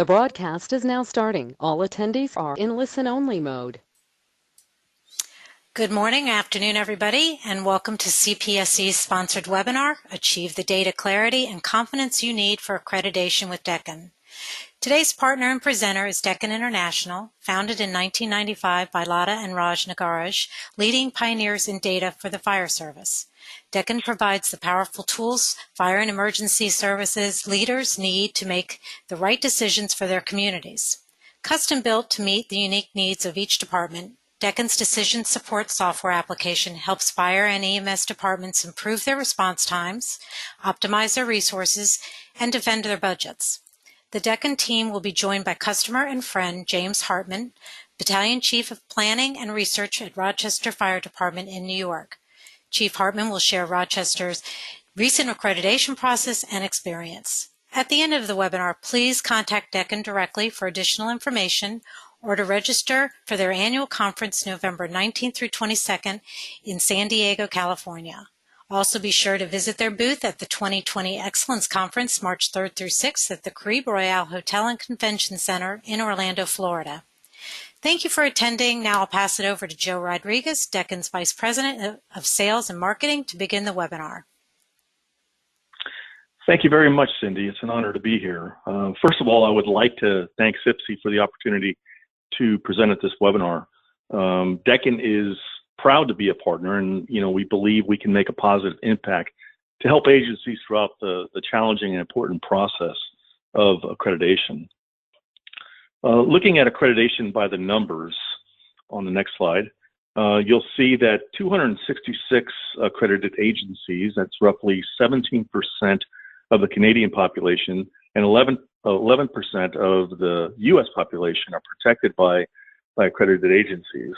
The broadcast is now starting. All attendees are in listen-only mode. Good morning, afternoon, everybody, and welcome to CPSC's sponsored webinar, Achieve the Data Clarity and Confidence You Need for Accreditation with Deccan. Today's partner and presenter is Deccan International, founded in 1995 by Lata and Raj Nagaraj, leading pioneers in data for the fire service. Deccan provides the powerful tools fire and emergency services leaders need to make the right decisions for their communities. Custom built to meet the unique needs of each department, Deccan's decision support software application helps fire and EMS departments improve their response times, optimize their resources, and defend their budgets. The Deccan team will be joined by customer and friend James Hartman, Battalion Chief of Planning and Research at Rochester Fire Department in New York. Chief Hartman will share Rochester's recent accreditation process and experience. At the end of the webinar, please contact Deccan directly for additional information or to register for their annual conference November 19th through 22nd in San Diego, California. Also be sure to visit their booth at the 2020 Excellence Conference March 3rd through 6th at the Caribe Royale Hotel and Convention Center in Orlando, Florida. Thank you for attending. Now I'll pass it over to Joe Rodriguez, Deccan's Vice President of Sales and Marketing, to begin the webinar. Thank you very much, Cindy. It's an honor to be here. First of all, I would like to thank CPSC for the opportunity to present at this webinar. Deccan is proud to be a partner, and we believe we can make a positive impact to help agencies throughout the challenging and important process of accreditation. Looking at accreditation by the numbers on the next slide, you'll see that 266 accredited agencies, that's roughly 17% of the Canadian population, and 11% of the U.S. population are protected by accredited agencies.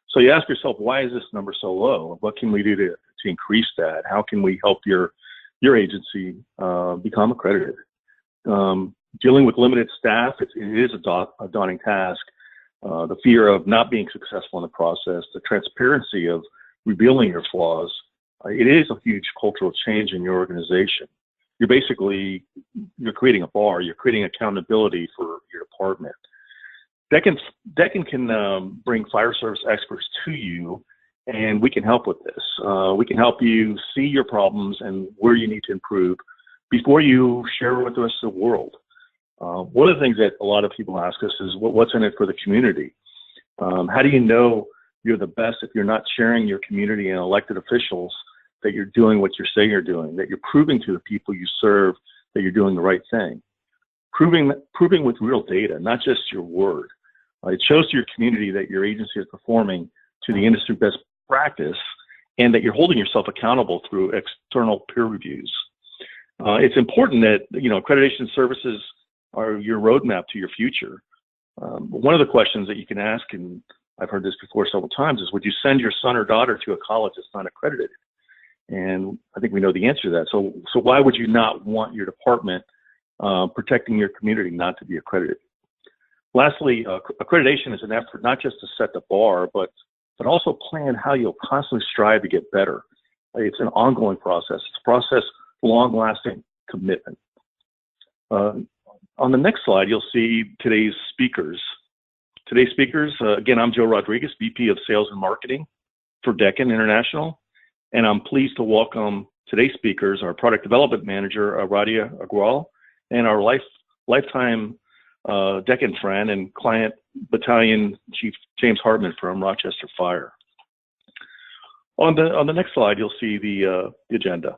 So you ask yourself, why is this number so low? What can we do to increase that? How can we help your agency become accredited? Dealing with limited staff, it is a daunting task. The fear of not being successful in the process, the transparency of revealing your flaws, it is a huge cultural change in your organization. You're creating a bar, you're creating accountability for your department. Deccan can bring fire service experts to you, and we can help with this. We can help you see your problems and where you need to improve before you share with the rest of the world. One of the things that a lot of people ask us is, what's in it for the community? How do you know you're the best if you're not sharing your community and elected officials that you're doing what you're saying you're doing, that you're proving to the people you serve that you're doing the right thing? Proving with real data, not just your word. It shows to your community that your agency is performing to the industry best practice and that you're holding yourself accountable through external peer reviews. It's important that, accreditation services are your roadmap to your future. One of the questions that you can ask, and I've heard this before several times, is would you send your son or daughter to a college that's not accredited? And I think we know the answer to that. So why would you not want your department protecting your community not to be accredited? Lastly, accreditation is an effort not just to set the bar, but also plan how you'll constantly strive to get better. It's an ongoing process. It's a process, long-lasting commitment. On the next slide, you'll see today's speakers. Today's speakers, again, I'm Joe Rodriguez, VP of Sales and Marketing for Deccan International, and I'm pleased to welcome today's speakers, our Product Development Manager, Radia Agrawal, and our lifetime Deccan friend and client Battalion Chief James Hartman from Rochester Fire. On the next slide, you'll see the agenda.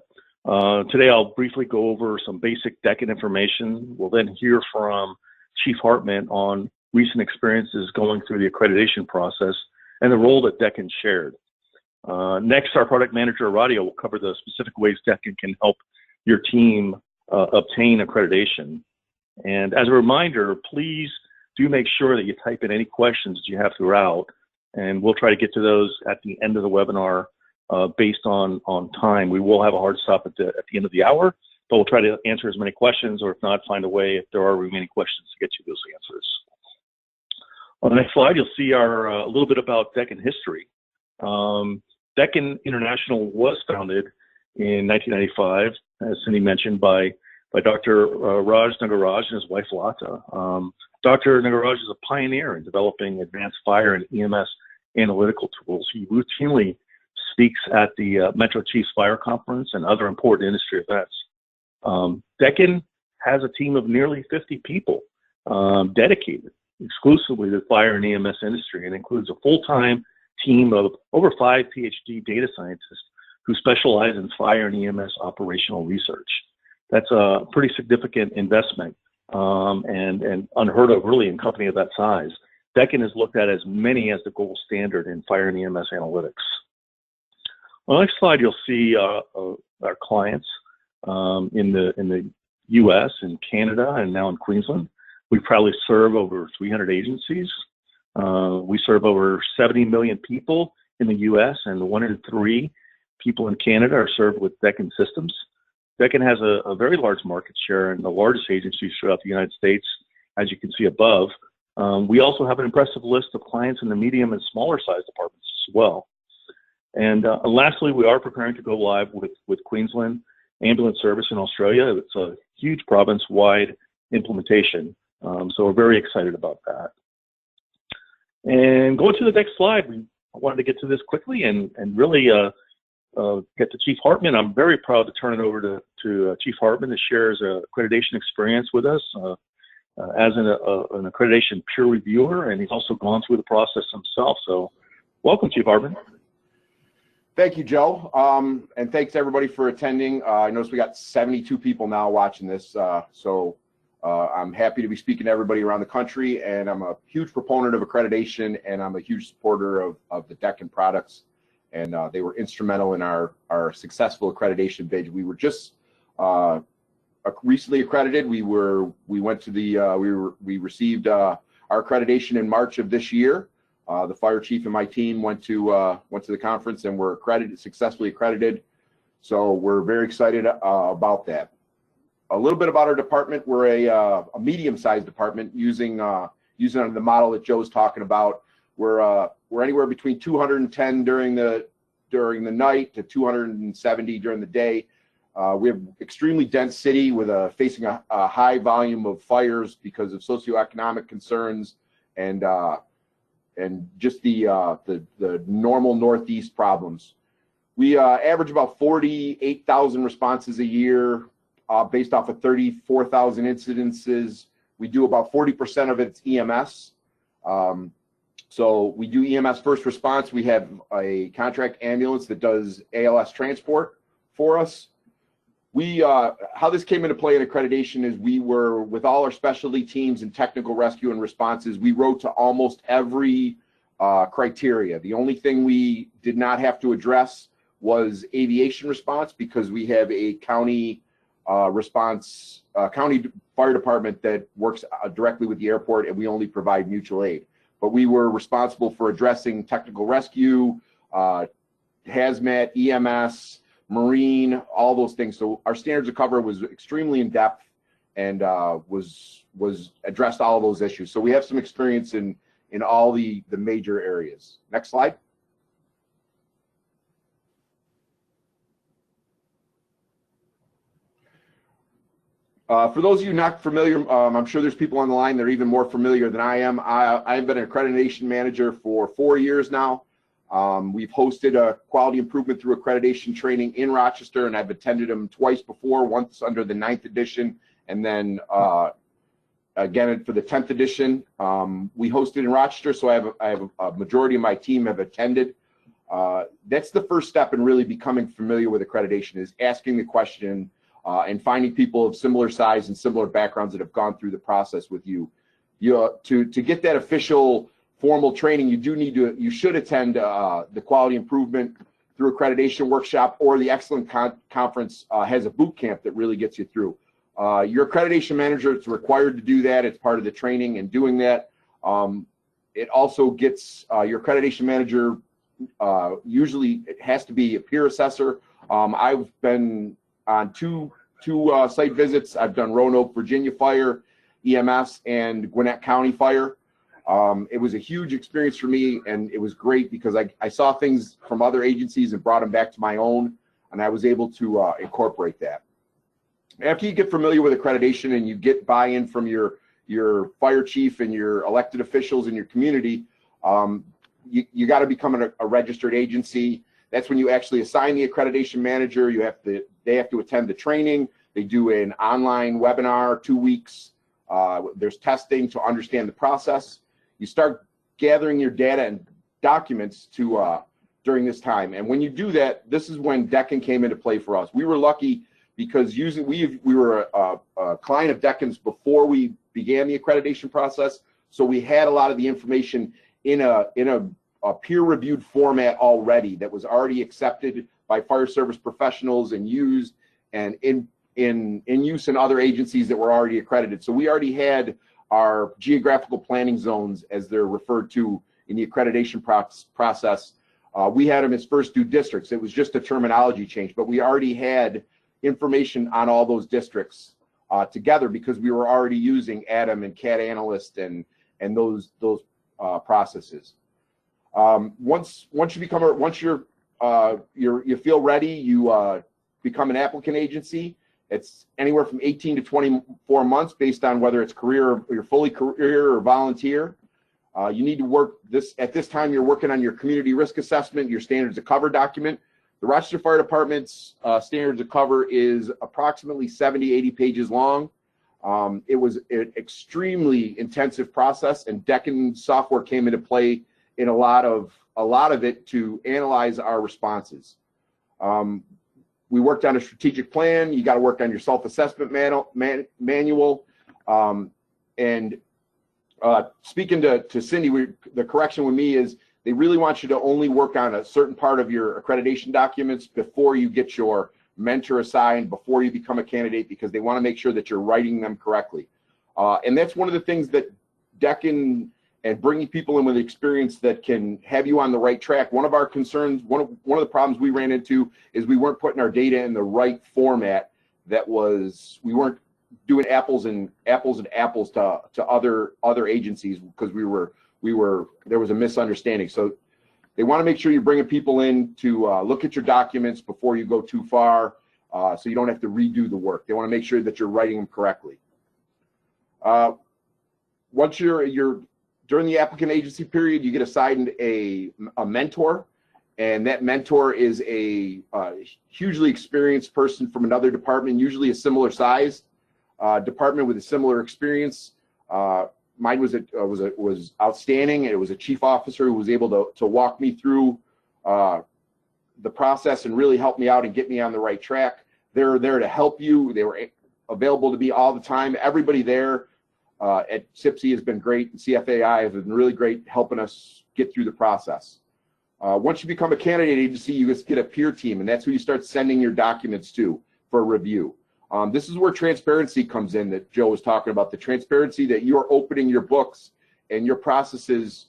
Today, I'll briefly go over some basic Deccan information. We'll then hear from Chief Hartman on recent experiences going through the accreditation process and the role that Deccan shared. Next, our product manager, Radia, will cover the specific ways Deccan can help your team obtain accreditation. And as a reminder, please do make sure that you type in any questions that you have throughout, and we'll try to get to those at the end of the webinar based on time. We will have a hard stop at the end of the hour, but we'll try to answer as many questions, or if not, find a way, if there are remaining questions, to get you those answers. On the next slide, you'll see a little bit about Deccan history. Deccan International was founded in 1995, as Cindy mentioned, by by Dr. Raj Nagaraj and his wife Lata. Dr. Nagaraj is a pioneer in developing advanced fire and EMS analytical tools. He routinely speaks at the Metro Chiefs Fire Conference and other important industry events. Deccan has a team of nearly 50 people dedicated exclusively to the fire and EMS industry, and includes a full-time team of over 5 PhD data scientists who specialize in fire and EMS operational research. That's a pretty significant investment and unheard of really in a company of that size. Deccan is looked at as many as the gold standard in fire and EMS analytics. On the next slide, you'll see our clients in the U.S. and Canada and now in Queensland. We proudly serve over 300 agencies. We serve over 70 million people in the U.S. and 1 in 3 people in Canada are served with Deccan systems. Deccan has a very large market share in the largest agencies throughout the United States, as you can see above. We also have an impressive list of clients in the medium and smaller size departments as well. And lastly, we are preparing to go live with Queensland Ambulance Service in Australia. It's a huge province-wide implementation, so we're very excited about that. And going to the next slide, I wanted to get to this quickly and really get to Chief Hartman. I'm very proud to turn it over to Chief Hartman to share his accreditation experience with us as an accreditation peer reviewer, and he's also gone through the process himself. So welcome, Chief Hartman. Thank you, Joe, and thanks everybody for attending. I noticed we got 72 people now watching this, so I'm happy to be speaking to everybody around the country, and I'm a huge proponent of accreditation, and I'm a huge supporter of the Deccan products, and they were instrumental in our successful accreditation bid. We were just recently accredited. We received our accreditation in March of this year. The fire chief and my team went to the conference and were successfully accredited. So we're very excited about that. A little bit about our department. We're a medium-sized department using the model that Joe's talking about. We're anywhere between 210 during the night to 270 during the day. We have extremely dense city with facing a high volume of fires because of socioeconomic concerns and just the normal Northeast problems. We average about 48,000 responses a year based off of 34,000 incidences. We do about 40% of it's EMS. So we do EMS first response. We have a contract ambulance that does ALS transport for us. How this came into play in accreditation is we were, with all our specialty teams and technical rescue and responses, we wrote to almost every criteria. The only thing we did not have to address was aviation response, because we have a county county fire department that works directly with the airport, and we only provide mutual aid. But we were responsible for addressing technical rescue, hazmat, EMS, Marine, all those things. So our standards of cover was extremely in depth and was addressed all of those issues. So we have some experience in all the major areas. Next slide. For those of you not familiar, I'm sure there's people on the line that are even more familiar than I am. I've been an accreditation manager for 4 years now. We've hosted a quality improvement through accreditation training in Rochester, and I've attended them twice before, once under the 9th edition, and then again for the 10th edition. We hosted in Rochester, so I have a majority of my team have attended. That's the first step in really becoming familiar with accreditation, is asking the question and finding people of similar size and similar backgrounds that have gone through the process with you. To get that official formal training, you should attend the quality improvement through accreditation workshop, or the Excellent Conference has a boot camp that really gets you through. Your accreditation manager is required to do that. It's part of the training and doing that. It also gets your accreditation manager, usually it has to be a peer assessor. I've been on two site visits. I've done Roanoke, Virginia Fire, EMS, and Gwinnett County Fire. It was a huge experience for me, and it was great because I saw things from other agencies and brought them back to my own, and I was able to incorporate that. After you get familiar with accreditation and you get buy-in from your fire chief and your elected officials in your community, you got to become a registered agency. That's when you actually assign the accreditation manager. They have to attend the training. They do an online webinar, 2 weeks. There's testing to understand the process. You start gathering your data and documents during this time. And when you do that, this is when Deccan came into play for us. We were lucky because we were a client of Deccan's before we began the accreditation process, so we had a lot of the information in a peer-reviewed format already that was already accepted by fire service professionals and used and in use in other agencies that were already accredited. So we already had our geographical planning zones, as they're referred to in the accreditation process. We had them as first due districts. It was just a terminology change, but we already had information on all those districts together because we were already using ADAM and CAD Analyst and those processes. Once you feel ready, you become an applicant agency. It's anywhere from 18 to 24 months based on whether it's career, you're fully career or volunteer. You need to work at this time. You're working on your community risk assessment, your standards of cover document. The Rochester Fire Department's standards of cover is approximately 70, 80 pages long. It was an extremely intensive process, and Deccan software came into play in a lot of it to analyze our responses. We worked on a strategic plan. You got to work on your self-assessment manual. Speaking to Cindy, the correction with me is they really want you to only work on a certain part of your accreditation documents before you get your mentor assigned, before you become a candidate, because they want to make sure that you're writing them correctly. And that's one of the things that Deccan and bringing people in with experience that can have you on the right track. One of our concerns, one of the problems we ran into is we weren't putting our data in the right format. We weren't doing apples and apples to other agencies because there was a misunderstanding. So they want to make sure you're bringing people in to look at your documents before you go too far, so you don't have to redo the work. They want to make sure that you're writing them correctly. Once you're during the applicant agency period, you get assigned a mentor, and that mentor is a hugely experienced person from another department, usually a similar size department with a similar experience. Mine was outstanding. It was a chief officer who was able to walk me through the process and really help me out and get me on the right track. They're there to help you. They were available to me all the time. Everybody there at CIPSE has been great, and CFAI has been really great helping us get through the process. Once you become a candidate agency, you just get a peer team, and that's who you start sending your documents to for review. This is where transparency comes in that Joe was talking about, the transparency that you are opening your books and your processes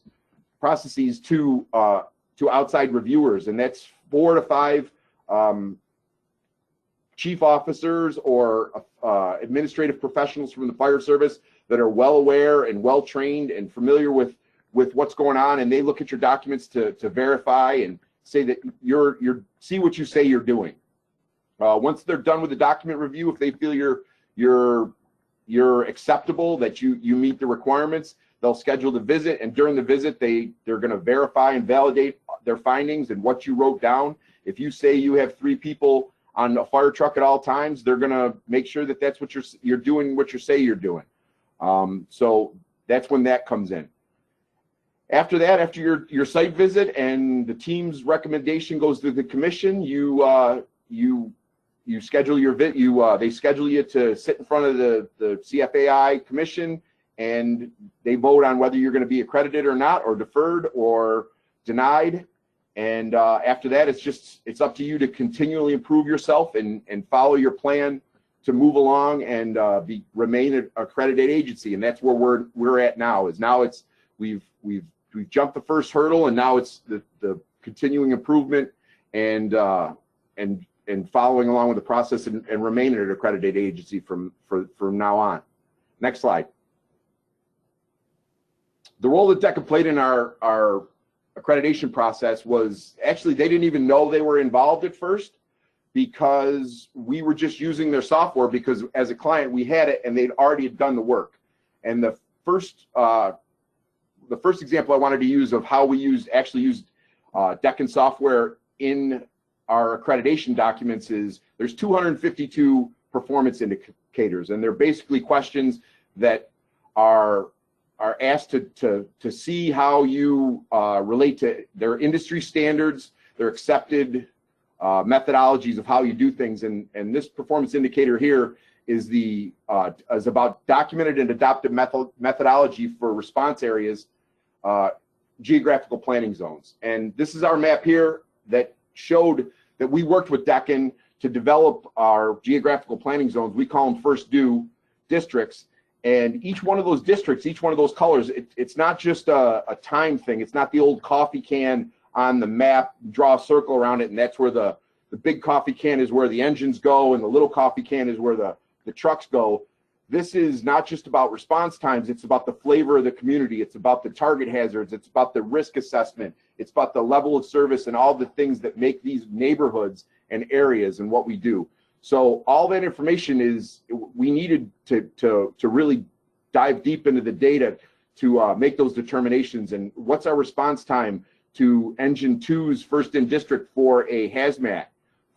to outside reviewers, and that's 4 to 5 chief officers or administrative professionals from the fire service that are well aware and well trained and familiar with what's going on, and they look at your documents to verify and say that see what you say you're doing. Once they're done with the document review, if they feel you're acceptable, that you meet the requirements, they'll schedule the visit, and during the visit they're going to verify and validate their findings and what you wrote down. If you say you have 3 people on a fire truck at all times, they're going to make sure that that's what you're doing, what you say you're doing. So that's when that comes in. After that, after your site visit and the team's recommendation goes to the commission, you schedule your they schedule you to sit in front of the CFAI commission, and they vote on whether you're going to be accredited or not, or deferred or denied. And after that, it's up to you to continually improve yourself and follow your plan to move along and remain an accredited agency. And that's where we're at now. We've jumped the first hurdle, and now it's the continuing improvement and following along with the process and remaining an accredited agency from now on. Next slide. The role that Deccan played in our accreditation process was, actually, they didn't even know they were involved at first. because we were just using their software because as a client we had it and they'd already done the work. And the first example I wanted to use of how we actually used Deccan software in our accreditation documents is there's 252 performance indicators, and they're basically questions that are asked to see how you relate to their industry standards, their accepted methodologies of how you do things. And this performance indicator here is about documented and adopted methodology for response areas, geographical planning zones. And this is our map here that showed that we worked with Deccan to develop our geographical planning zones. We call them first due districts. And each one of those districts, each one of those colors, it's not just a time thing. It's not the old coffee can on the map, draw a circle around it, and that's where the big coffee can is where the engines go, and the little coffee can is where the trucks go. This is not just about response times. It's about the flavor of the community. It's about the target hazards. It's about the risk assessment. It's about the level of service and all the things that make these neighborhoods and areas and what we do. So all that information we needed to really dive deep into the data to make those determinations. And what's our response time to Engine 2's first in district for a hazmat,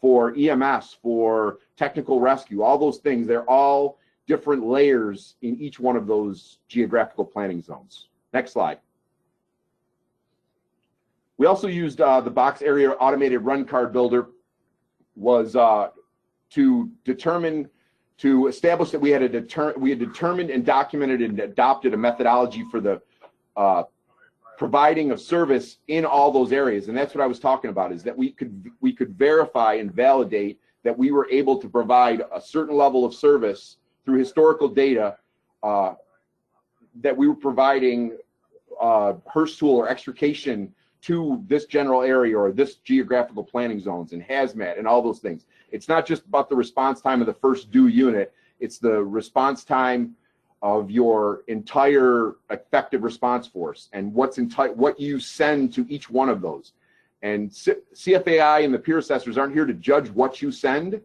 for EMS, for technical rescue, all those things. They're all different layers in each one of those geographical planning zones. Next slide. We also used the box area automated run card builder was to establish that we had determined and documented and adopted a methodology for the providing of service in all those areas. And that's what I was talking about, is that we could verify and validate that we were able to provide a certain level of service through historical data, that we were providing HRSA tool or extrication to this general area or this geographical planning zones and hazmat and all those things. It's not just about the response time of the first due unit, it's the response time of your entire effective response force and what you send to each one of those. And CFAI and the peer assessors aren't here to judge what you send.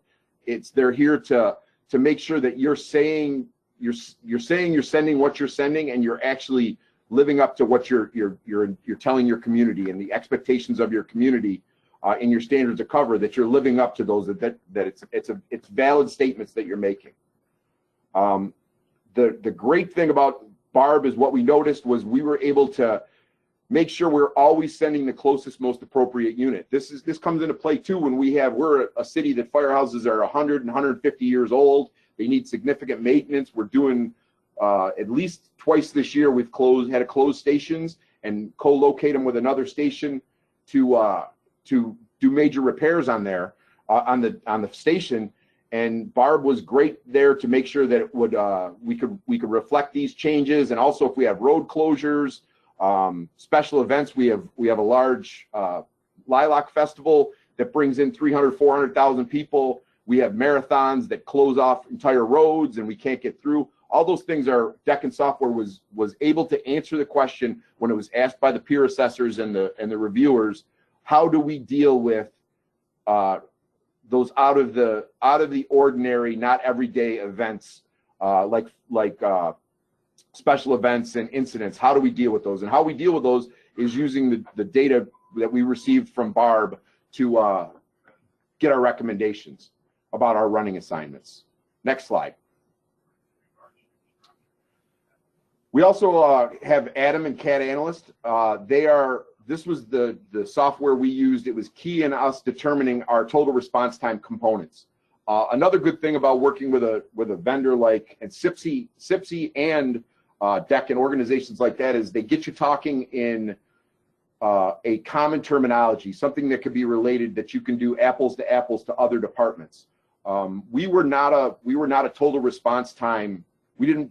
They're here to make sure that you're saying you're sending what you're sending, and you're actually living up to what you're telling your community and the expectations of your community in your standards of cover, that you're living up to those, that it's valid statements that you're making. The great thing about Barb is what we noticed was we were able to make sure we're always sending the closest, most appropriate unit. This comes into play too when we're a city that firehouses are 100 and 150 years old. They need significant maintenance. We're doing at least twice this year we've had to close stations and co-locate them with another station to do major repairs on there on the station. And Barb was great there to make sure that it would we could reflect these changes. And also if we have road closures, special events, we have a large Lilac Festival that brings in 300, 400,000 people. We have marathons that close off entire roads and we can't get through. All those things are Deccan software was able to answer the question when it was asked by the peer assessors and the reviewers. How do we deal with those out of the ordinary, not everyday events like special events and incidents? How do we deal with those? And how we deal with those is using the data that we received from Barb to get our recommendations about our running assignments. Next slide. We also have Adam and CAD Analyst. This was the software we used. It was key in us determining our total response time components. Another good thing about working with a vendor like SIPSI and Deccan, organizations like that, is they get you talking in a common terminology, something that could be related, that you can do apples to apples to other departments. We were not a total response time. We didn't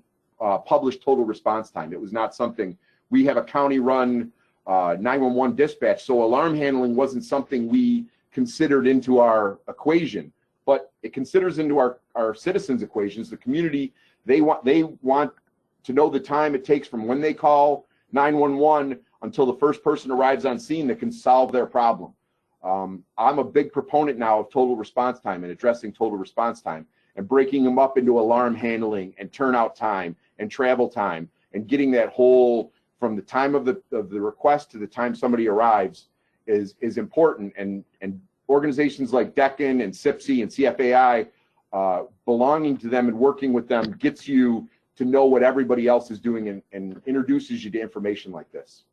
publish total response time. It was not something. We have a county run 911 dispatch, so alarm handling wasn't something we considered into our equation, but it considers into our citizens' equations. The community, they want to know the time it takes from when they call 911 until the first person arrives on scene that can solve their problem. I'm a big proponent now of total response time and addressing total response time and breaking them up into alarm handling and turnout time and travel time and getting that whole from the time of the request to the time somebody arrives is important. And organizations like Deccan and CIPSE and CFAI, belonging to them and working with them gets you to know what everybody else is doing and introduces you to information like this.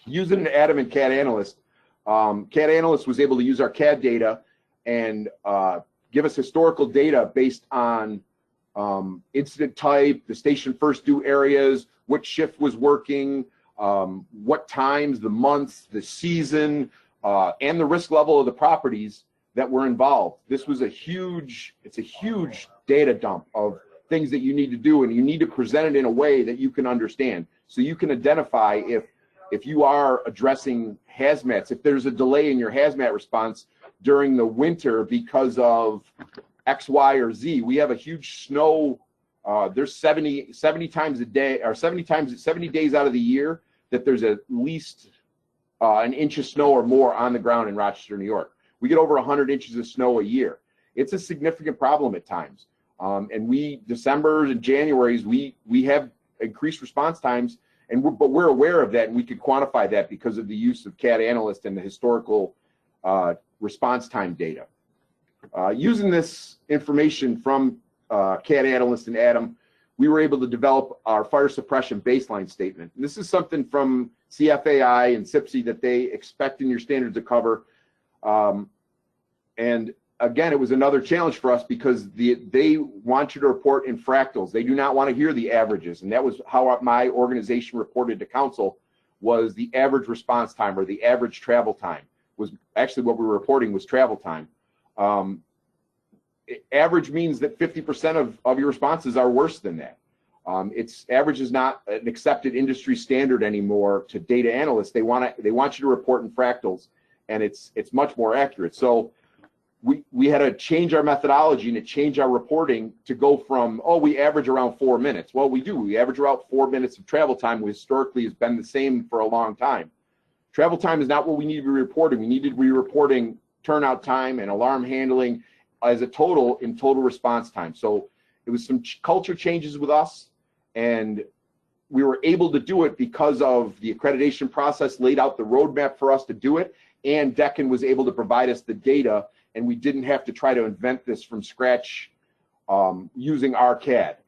Using an Adam and CAD analyst, CAD analyst was able to use our CAD data and give us historical data based on incident type, the station first due areas, what shift was working, what times, the months, the season, and the risk level of the properties that were involved. This was it's a huge data dump of things that you need to do, and you need to present it in a way that you can understand. So you can identify if you are addressing hazmats, if there's a delay in your hazmat response during the winter because of X, Y, or Z. We have a huge snow, there's 70 times a day, or 70 days out of the year that there's at least an inch of snow or more on the ground in Rochester, New York. We get over 100 inches of snow a year. It's a significant problem at times. And December and January's, we have increased response times, but we're aware of that, and we can quantify that because of the use of CAD analyst and the historical response time data. Using this information from CAD analyst and Adam, we were able to develop our fire suppression baseline statement. And this is something from CFAI and CIPSE that they expect in your standards to cover. And again, it was another challenge for us because they want you to report in fractals. They do not want to hear the averages. And that was how my organization reported to council, was the average response time or the average travel time. Was actually what we were reporting was travel time. Average means that 50% of your responses are worse than that. Average is not an accepted industry standard anymore to data analysts. They want you to report in fractals, and it's much more accurate. So we had to change our methodology and to change our reporting to go from, we average around 4 minutes. Well, we do. We average around 4 minutes of travel time, which historically has been the same for a long time. Travel time is not what we need to be reporting. We need to be reporting turnout time and alarm handling as a total in total response time. So it was some culture changes with us, and we were able to do it because of the accreditation process laid out the roadmap for us to do it, and Deccan was able to provide us the data, and we didn't have to try to invent this from scratch using our CAD.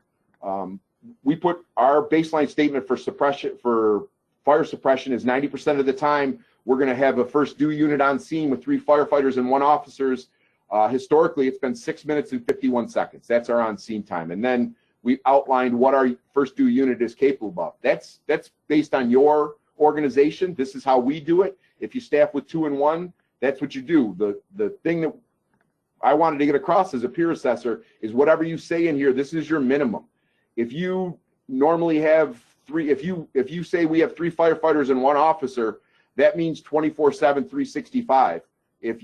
We put our baseline statement for fire suppression is 90% of the time we're going to have a first due unit on scene with 3 firefighters and 1 officer. Historically, it's been 6 minutes and 51 seconds. That's our on scene time. And then we outlined what our first due unit is capable of. That's based on your organization. This is how we do it. If you staff with 2 and 1, that's what you do. The thing that I wanted to get across as a peer assessor is whatever you say in here, this is your minimum. If you normally have 3, if you say we have 3 firefighters and 1 officer, that means 24/7, 365. If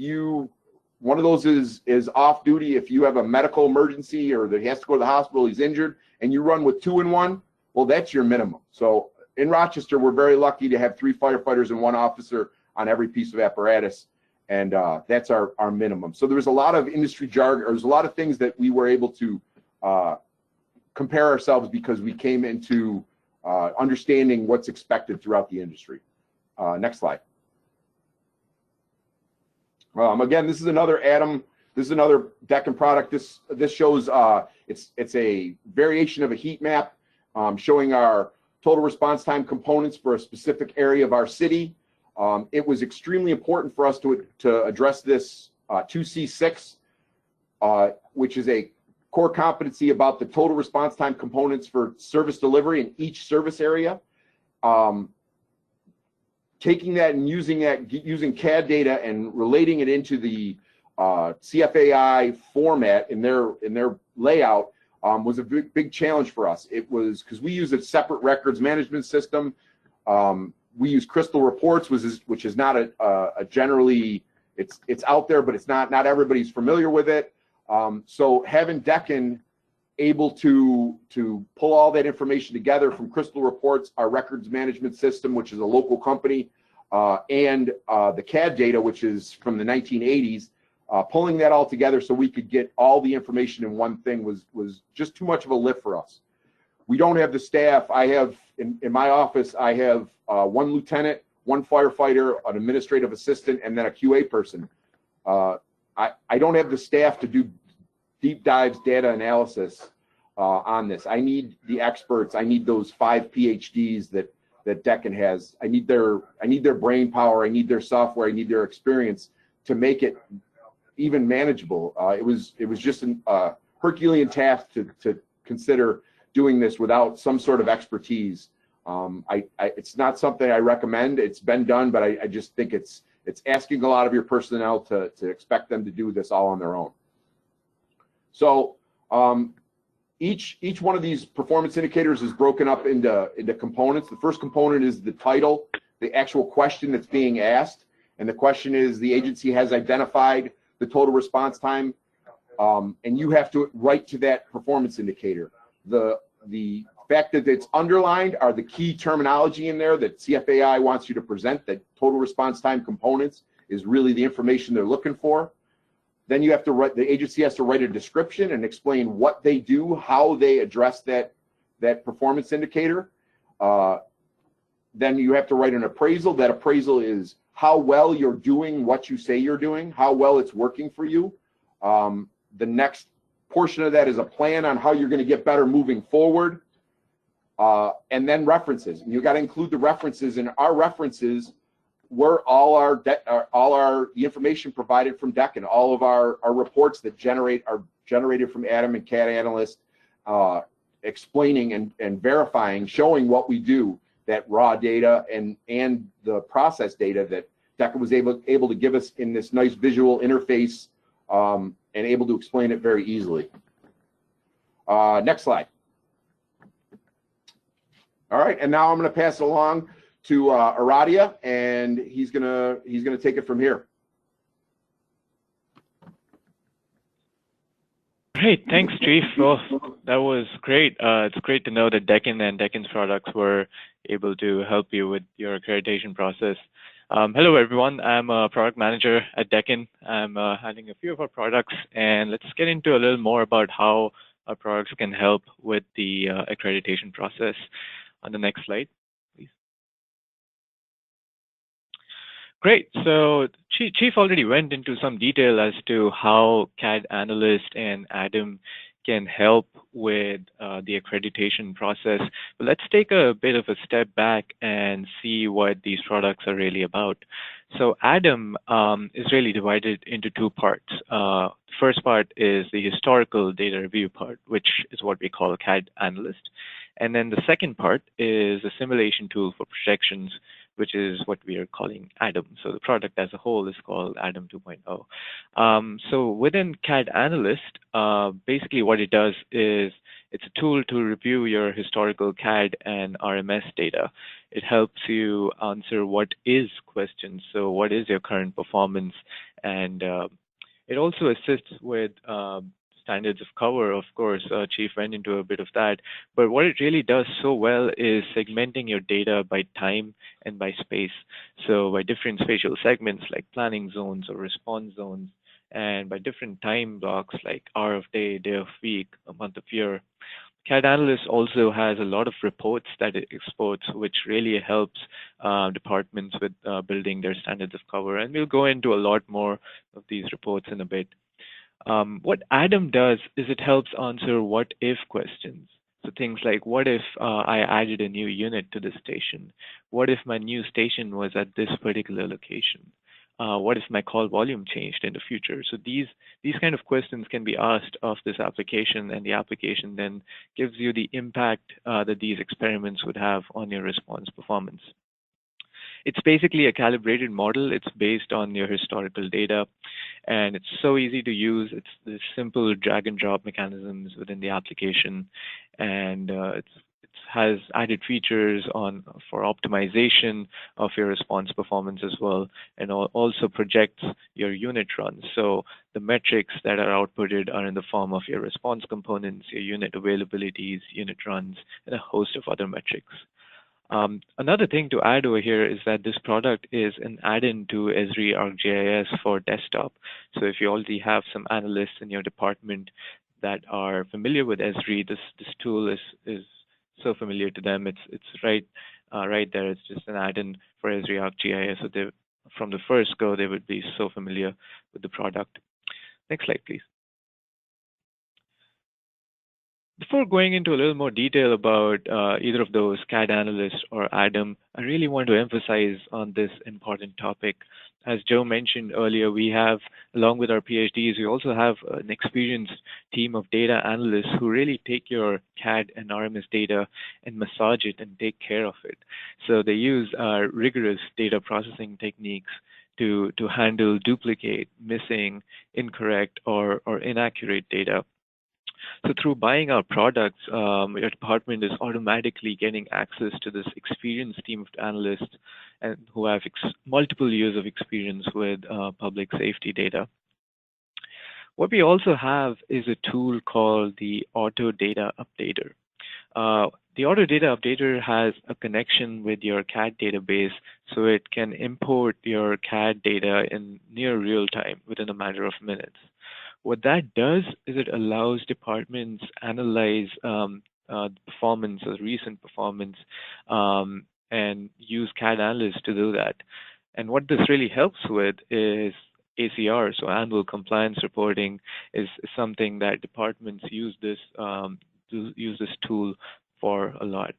one of those is off duty, if you have a medical emergency or that he has to go to the hospital, he's injured, and you run with 2 and 1, well, that's your minimum. So in Rochester, we're very lucky to have 3 firefighters and 1 officer on every piece of apparatus, and that's our minimum. So there was a lot of industry jargon, or there's a lot of things that we were able to compare ourselves because we came into understanding what's expected throughout the industry. Next slide. Again, this is another Adam. This is another Deccan product. This shows it's a variation of a heat map showing our total response time components for a specific area of our city. It was extremely important for us to address this 2C6, which is a core competency about the total response time components for service delivery in each service area. Taking that and using CAD data and relating it into the CFAI format in their layout was a big challenge for us. It was because we use a separate records management system. We use Crystal Reports, which is not a generally, it's out there, but it's not everybody's familiar with it. So having Deccan able to pull all that information together from Crystal Reports, our records management system, which is a local company, and the CAD data, which is from the 1980s, pulling that all together so we could get all the information in one thing was just too much of a lift for us. We don't have the staff. I have, in my office, I have one lieutenant, one firefighter, an administrative assistant, and then a QA person. I don't have the staff to do deep dives, data analysis on this. I need the experts. I need those 5 PhDs that Deccan has. I need their brain power. I need their software. I need their experience to make it even manageable. It was just a Herculean task to consider doing this without some sort of expertise. It's not something I recommend. It's been done, but I just think it's asking a lot of your personnel to expect them to do this all on their own. So each one of these performance indicators is broken up into components. The first component is the title, the actual question that's being asked. And the question is, the agency has identified the total response time, and you have to write to that performance indicator. The fact that it's underlined are the key terminology in there that CFAI wants you to present, that total response time components is really the information they're looking for. Then you have to write, the agency has to write a description and explain what they do, how they address that performance indicator. Then you have to write an appraisal. That appraisal is how well you're doing what you say you're doing, how well it's working for you. The next portion of that is a plan on how you're going to get better moving forward. And then references. And you got to include the references, and our references were all the information provided from Deccan. All of our reports that are generated from ADAM and CAD analysts, explaining and verifying, showing what we do, that raw data and the process data that Deccan was able to give us in this nice visual interface, and able to explain it very easily. Next slide. All right, and now I'm going to pass it along to Aradia, and he's gonna take it from here. Great, thanks, Chief. Well, that was great. It's great to know that Deccan and Deccan's products were able to help you with your accreditation process. Hello, everyone. I'm a product manager at Deccan. I'm handling a few of our products, and let's get into a little more about how our products can help with the accreditation process. On the next slide, please. Great. So Chief already went into some detail as to how CAD Analyst and ADAM can help with the accreditation process. But let's take a bit of a step back and see what these products are really about. So ADAM is really divided into 2 parts. The first part is the historical data review part, which is what we call CAD Analyst. And then the second part is a simulation tool for projections, which is what we are calling ADAM. So the product as a whole is called ADAM 2.0. So within CAD Analyst, basically what it does is it's a tool to review your historical CAD and RMS data. It helps you answer what is questions. So what is your current performance? And it also assists with standards of cover, of course. Chief went into a bit of that, but what it really does so well is segmenting your data by time and by space. So by different spatial segments like planning zones or response zones, and by different time blocks like hour of day, day of week, a month of year. CAD Analyst also has a lot of reports that it exports, which really helps departments with building their standards of cover. And we'll go into a lot more of these reports in a bit. What ADAM does is it helps answer what if questions. So things like, what if I added a new unit to the station? What if my new station was at this particular location? What if my call volume changed in the future? So these kind of questions can be asked of this application, and the application then gives you the impact that these experiments would have on your response performance. It's basically a calibrated model. It's based on your historical data, and it's so easy to use. It's the simple drag and drop mechanisms within the application, and it has added features for optimization of your response performance as well, and also projects your unit runs. So the metrics that are outputted are in the form of your response components, your unit availabilities, unit runs, and a host of other metrics. Another thing to add over here is that this product is an add-in to Esri ArcGIS for desktop. So if you already have some analysts in your department that are familiar with Esri, this tool is so familiar to them. It's right there. It's just an add-in for Esri ArcGIS. So they, from the first go, they would be so familiar with the product. Next slide, please. Before going into a little more detail about either of those, CAD Analyst or ADAM, I really want to emphasize on this important topic. As Joe mentioned earlier, we have, along with our PhDs, we also have an experienced team of data analysts who really take your CAD and RMS data and massage it and take care of it. So they use rigorous data processing techniques to handle duplicate, missing, incorrect, or inaccurate data. So through buying our products, your department is automatically getting access to this experienced team of analysts and who have multiple years of experience with public safety data. What we also have is a tool called the Auto Data Updater. The Auto Data Updater has a connection with your CAD database, so it can import your CAD data in near real time within a matter of minutes. What that does is it allows departments analyze performance or recent performance and use CAD analysts to do that. And what this really helps with is ACR, so annual compliance reporting, is something that departments use this tool for a lot.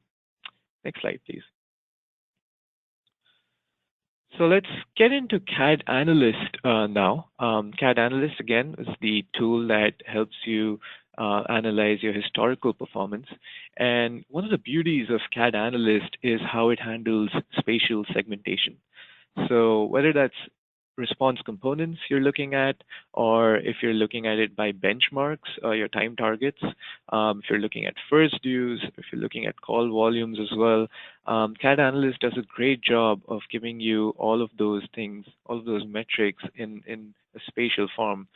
Next slide, please. So let's get into CAD Analyst now. CAD Analyst, again, is the tool that helps you analyze your historical performance. And one of the beauties of CAD Analyst is how it handles spatial segmentation. So whether that's response components you're looking at, or if you're looking at it by benchmarks, your time targets, if you're looking at first views, if you're looking at call volumes as well, CAD Analyst does a great job of giving you all of those things, all of those metrics in a spatial form.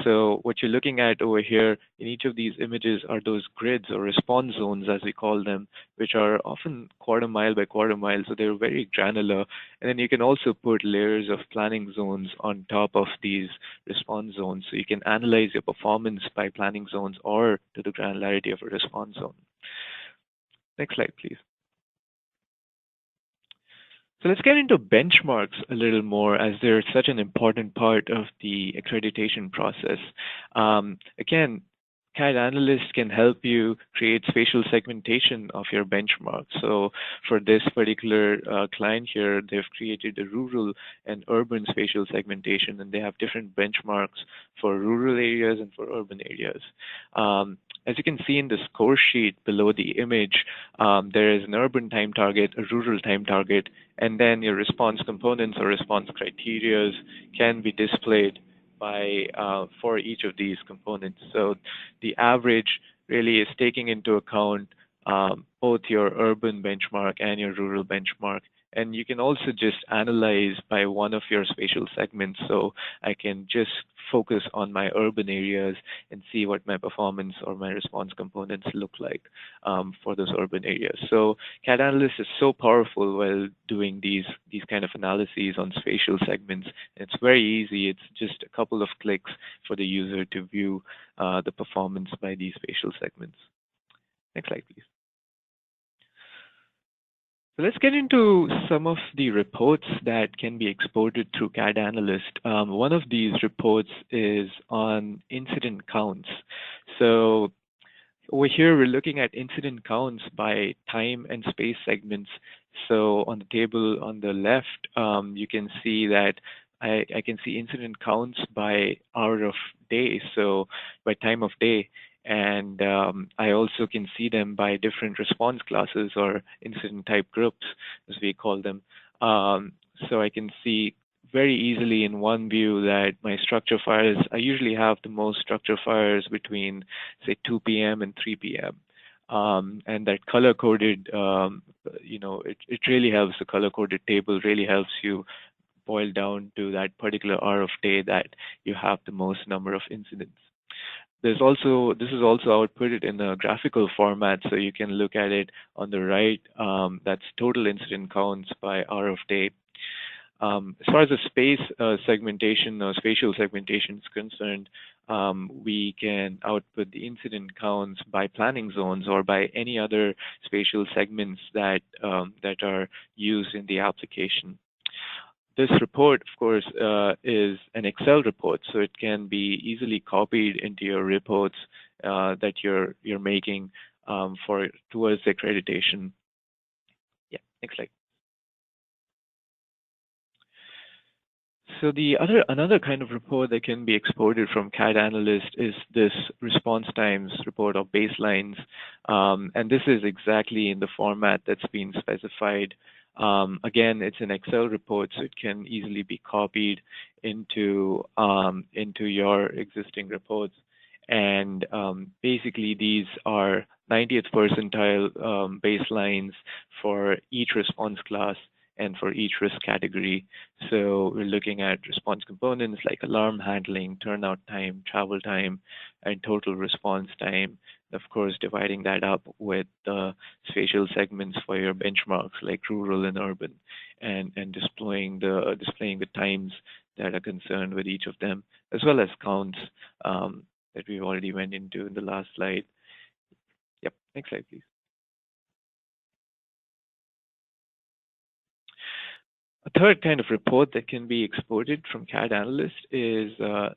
So what you're looking at over here in each of these images are those grids or response zones, as we call them, which are often quarter mile by quarter mile, so they're very granular. And then you can also put layers of planning zones on top of these response zones, so you can analyze your performance by planning zones or to the granularity of a response zone. Next slide, please. So let's get into benchmarks a little more, as they're such an important part of the accreditation process. Again, CAD Analyst can help you create spatial segmentation of your benchmark. So for this particular client here, they've created a rural and urban spatial segmentation, and they have different benchmarks for rural areas and for urban areas. As you can see in the score sheet below the image, there is an urban time target, a rural time target, and then your response components or response criteria can be displayed by for each of these components. So the average really is taking into account both your urban benchmark and your rural benchmark. And you can also just analyze by one of your spatial segments. So I can just focus on my urban areas and see what my performance or my response components look like for those urban areas. So CAD Analyst is so powerful while doing these kind of analyses on spatial segments. It's very easy. It's just a couple of clicks for the user to view the performance by these spatial segments. Next slide, please. So let's get into some of the reports that can be exported through CAD Analyst. One of these reports is on incident counts. So over here, we're looking at incident counts by time and space segments. So on the table on the left, you can see that I can see incident counts by hour of day, so by time of day. And I also can see them by different response classes or incident type groups, as we call them. So I can see very easily in one view that my structure fires, I usually have the most structure fires between, say, 2 p.m. and 3 p.m. And that color-coded, it really helps. The color-coded table really helps you boil down to that particular hour of day that you have the most number of incidents. this is also outputted in a graphical format, so you can look at it on the right. That's total incident counts by hour of day. As far as the segmentation or spatial segmentation is concerned, we can output the incident counts by planning zones or by any other spatial segments that are used in the application. This report, of course, is an Excel report, so it can be easily copied into your reports that you're making towards accreditation. Yeah, next slide. So another kind of report that can be exported from CAD Analyst is this response times report of baselines, and this is exactly in the format that's been specified. Again, it's an Excel report, so it can easily be copied into your existing reports. And basically, these are 90th percentile baselines for each response class and for each risk category. So we're looking at response components like alarm handling, turnout time, travel time, and total response time. Of course, dividing that up with the spatial segments for your benchmarks like rural and urban, and displaying the times that are concerned with each of them, as well as counts that we already went into in the last slide. Yep, next slide, please. A third kind of report that can be exported from CAD Analyst is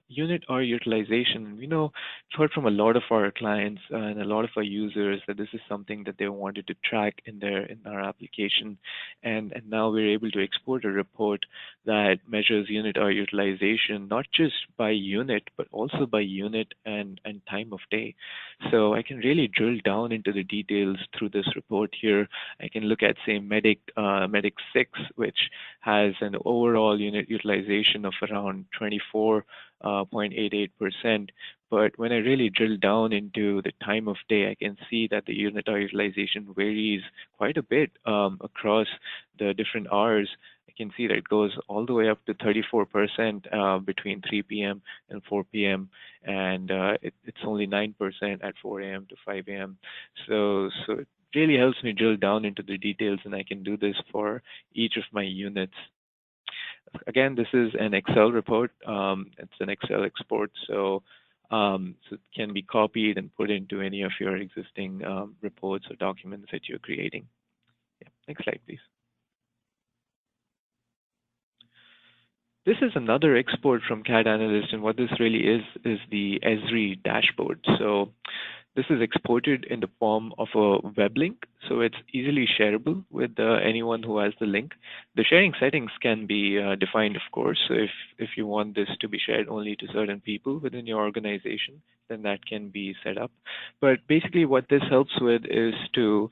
unit hour utilization. We know, we've heard from a lot of our clients and a lot of our users that this is something that they wanted to track in our application, and now we're able to export a report that measures unit hour utilization not just by unit but also by unit and time of day. So I can really drill down into the details through this report here. I can look at, say, Medic 6, which has an overall unit utilization of around 24.88%. But when I really drill down into the time of day, I can see that the unit hour utilization varies quite a bit across the different hours. I can see that it goes all the way up to 34% between 3 p.m. and 4 p.m. and it's only 9% at 4 a.m. to 5 a.m. So it really helps me drill down into the details, and I can do this for each of my units. Again, this is an Excel report. It's an Excel export, so it can be copied and put into any of your existing reports or documents that you're creating. Yeah, next slide, please. This is another export from CAD Analyst, and what this really is the Esri dashboard. So this is exported in the form of a web link, so it's easily shareable with anyone who has the link. The sharing settings can be defined, of course. So if you want this to be shared only to certain people within your organization, then that can be set up. But basically what this helps with is to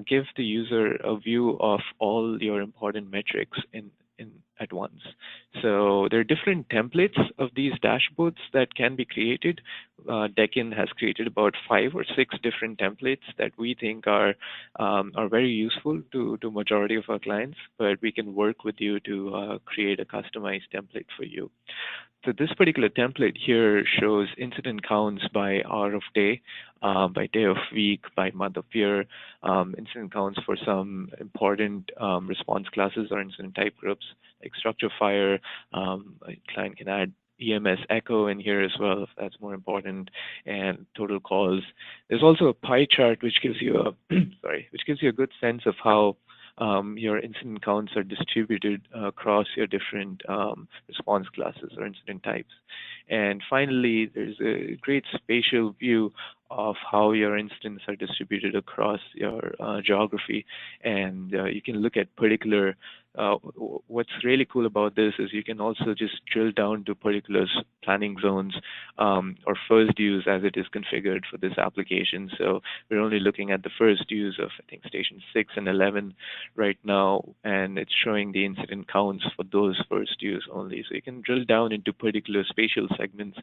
give the user a view of all your important metrics at once. So there are different templates of these dashboards that can be created. Deccan has created about 5 or 6 different templates that we think are very useful to majority of our clients, but we can work with you to create a customized template for you. So this particular template here shows incident counts by hour of day, by day of week, by month of year, incident counts for some important response classes or incident type groups, like structure fire. A client can add EMS echo in here as well, if that's more important, and total calls. There's also a pie chart which gives you a good sense of how your incident counts are distributed across your different response classes or incident types. And finally, there's a great spatial view of how your incidents are distributed across your geography. And you can look at particular, what's really cool about this is you can also just drill down to particular planning zones or first use as it is configured for this application. So we're only looking at the first use of, I think, station 6 and 11 right now, and it's showing the incident counts for those first use only. So you can drill down into particular spatial segments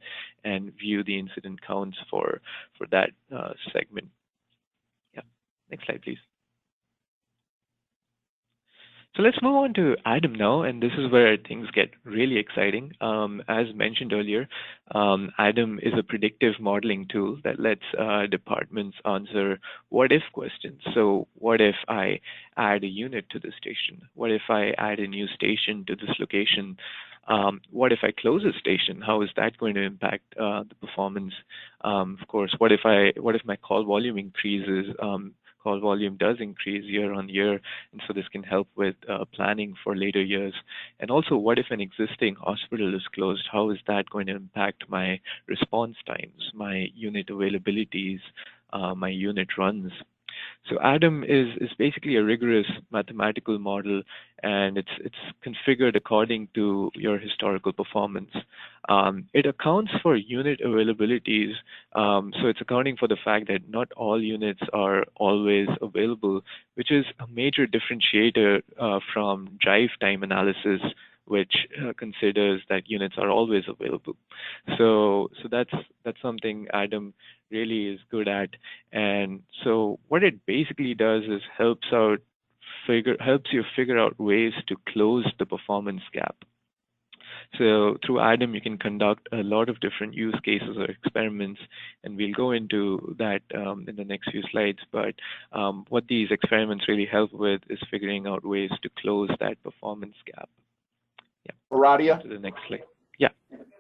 and view the incident counts for that segment. Yeah, next slide, please. So let's move on to Adam now, and this is where things get really exciting. As mentioned earlier, Adam is a predictive modeling tool that lets departments answer what-if questions. So what if I add a unit to the station? What if I add a new station to this location? What if I close a station? How is that going to impact the performance? Of course, what if my call volume increases? Call volume does increase year on year, and so this can help with planning for later years. And also, what if an existing hospital is closed? How is that going to impact my response times, my unit availabilities, my unit runs? So Adam is basically a rigorous mathematical model, and it's configured according to your historical performance. It accounts for unit availabilities, so it's accounting for the fact that not all units are always available, which is a major differentiator from drive time analysis, which considers that units are always available. So that's something Adam really is good at. And so what it basically does is helps you figure out ways to close the performance gap. So through Adam, you can conduct a lot of different use cases or experiments, and we'll go into that in the next few slides. But what these experiments really help with is figuring out ways to close that performance gap. Yeah. Aradia? To the next slide. Yeah.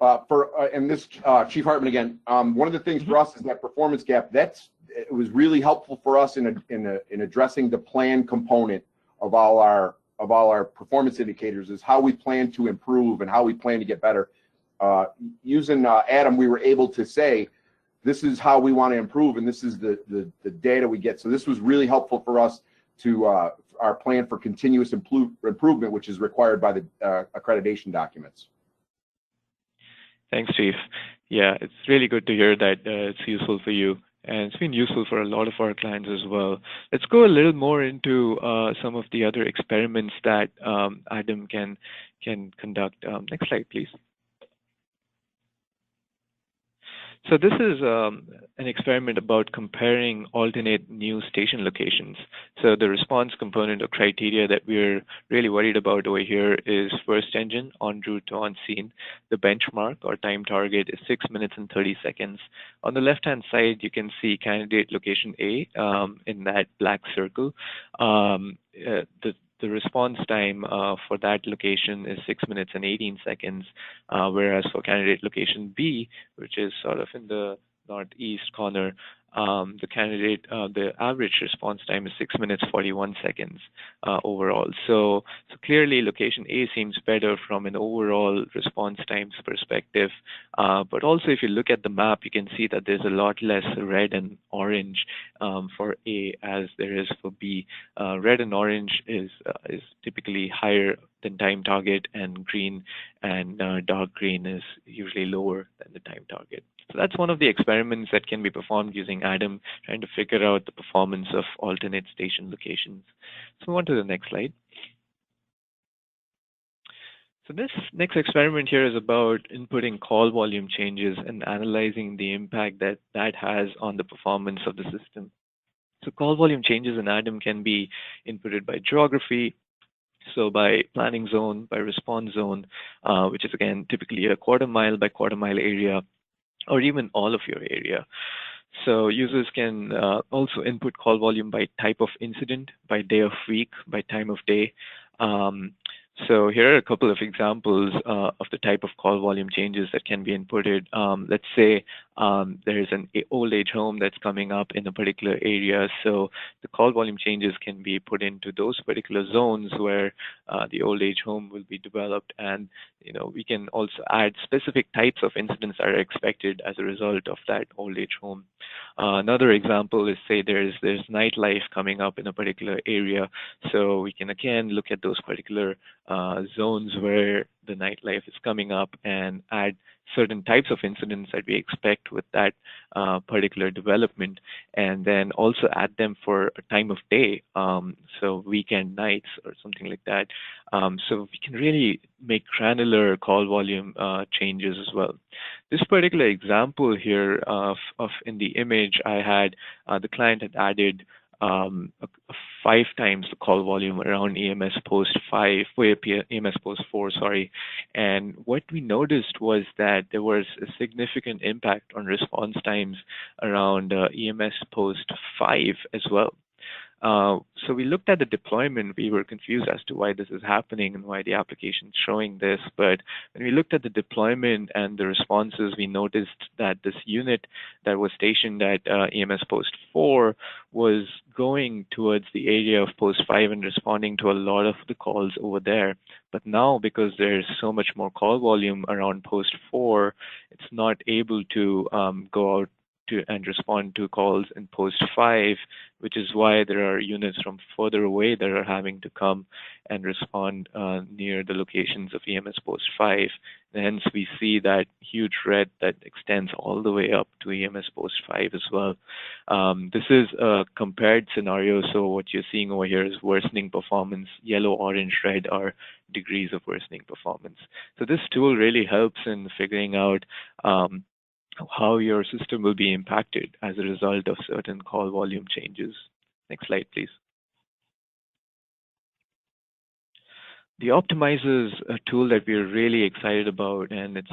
And this Chief Hartman again. One of the things for us is that performance gap. It was really helpful for us in addressing the plan component of all our performance indicators, is how we plan to improve and how we plan to get better. Using Adam, we were able to say, this is how we want to improve, and this is the data we get. So this was really helpful for us to our plan for continuous improvement, which is required by the accreditation documents. Thanks, Chief. Yeah, it's really good to hear that it's useful for you, and it's been useful for a lot of our clients as well. Let's go a little more into some of the other experiments that Adam can conduct. Next slide, please. So this is an experiment about comparing alternate new station locations. So the response component or criteria that we're really worried about over here is first engine en route to on scene. The benchmark or time target is 6 minutes and 30 seconds. On the left-hand side, you can see candidate location A in that black circle. The response time for that location is 6 minutes and 18 seconds, whereas for candidate location B, which is sort of in the northeast corner, the average response time is 6 minutes 41 seconds overall. So clearly location A seems better from an overall response times perspective. But also if you look at the map, you can see that there's a lot less red and orange for A as there is for B. Red and orange is typically higher than time target, and green and dark green is usually lower than the time target. So that's one of the experiments that can be performed using Adam, trying to figure out the performance of alternate station locations. So move on to the next slide. So this next experiment here is about inputting call volume changes and analyzing the impact that that has on the performance of the system. So call volume changes in Adam can be inputted by geography, so by planning zone, by response zone, which is again typically a quarter mile by quarter mile area, or even all of your area. So users can also input call volume by type of incident, by day of week, by time of day. So here are a couple of examples of the type of call volume changes that can be inputted. Let's say there is an old age home that's coming up in a particular area. So the call volume changes can be put into those particular zones where the old age home will be developed. And we can also add specific types of incidents that are expected as a result of that old age home. Another example is, say there's nightlife coming up in a particular area. So we can again look at those particular zones where the nightlife is coming up and add certain types of incidents that we expect with that particular development, and then also add them for a time of day, so weekend nights or something like that. So we can really make granular call volume changes as well. This particular example here of in the image I had, the client had added a 5 times the call volume around EMS post 5, EMS post 4, sorry. And what we noticed was that there was a significant impact on response times around EMS post 5 as well. So we looked at the deployment. We were confused as to why this is happening and why the application is showing this. But when we looked at the deployment and the responses, we noticed that this unit that was stationed at EMS post 4 was going towards the area of post 5 and responding to a lot of the calls over there. But now, because there's so much more call volume around post 4, it's not able to go out and respond to calls in post 5, which is why there are units from further away that are having to come and respond near the locations of EMS post 5. And hence, we see that huge red that extends all the way up to EMS post 5 as well. This is a compared scenario, so what you're seeing over here is worsening performance. Yellow, orange, red are degrees of worsening performance. So this tool really helps in figuring out how your system will be impacted as a result of certain call volume changes. Next slide, please. The optimizer is a tool that we're really excited about, and it's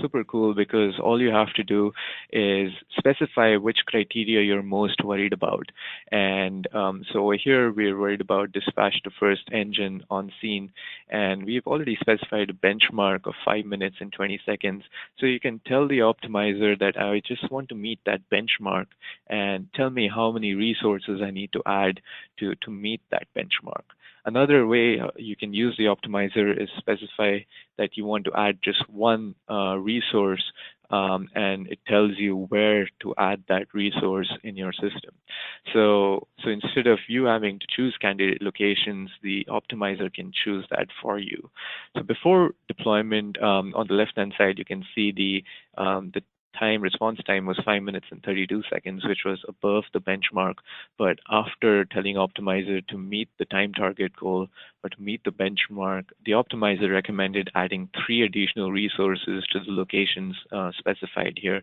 super cool because all you have to do is specify which criteria you're most worried about. And so over here, we're worried about dispatch to first engine on scene, and we've already specified a benchmark of 5 minutes and 20 seconds. So you can tell the optimizer that I just want to meet that benchmark and tell me how many resources I need to add to meet that benchmark. Another way you can use the optimizer is specify that you want to add just one resource, and it tells you where to add that resource in your system. So instead of you having to choose candidate locations, the optimizer can choose that for you. So before deployment, on the left-hand side, you can see the response time was 5 minutes and 32 seconds, which was above the benchmark. But after telling optimizer to meet the time target goal or to meet the benchmark, the optimizer recommended adding 3 additional resources to the locations specified here.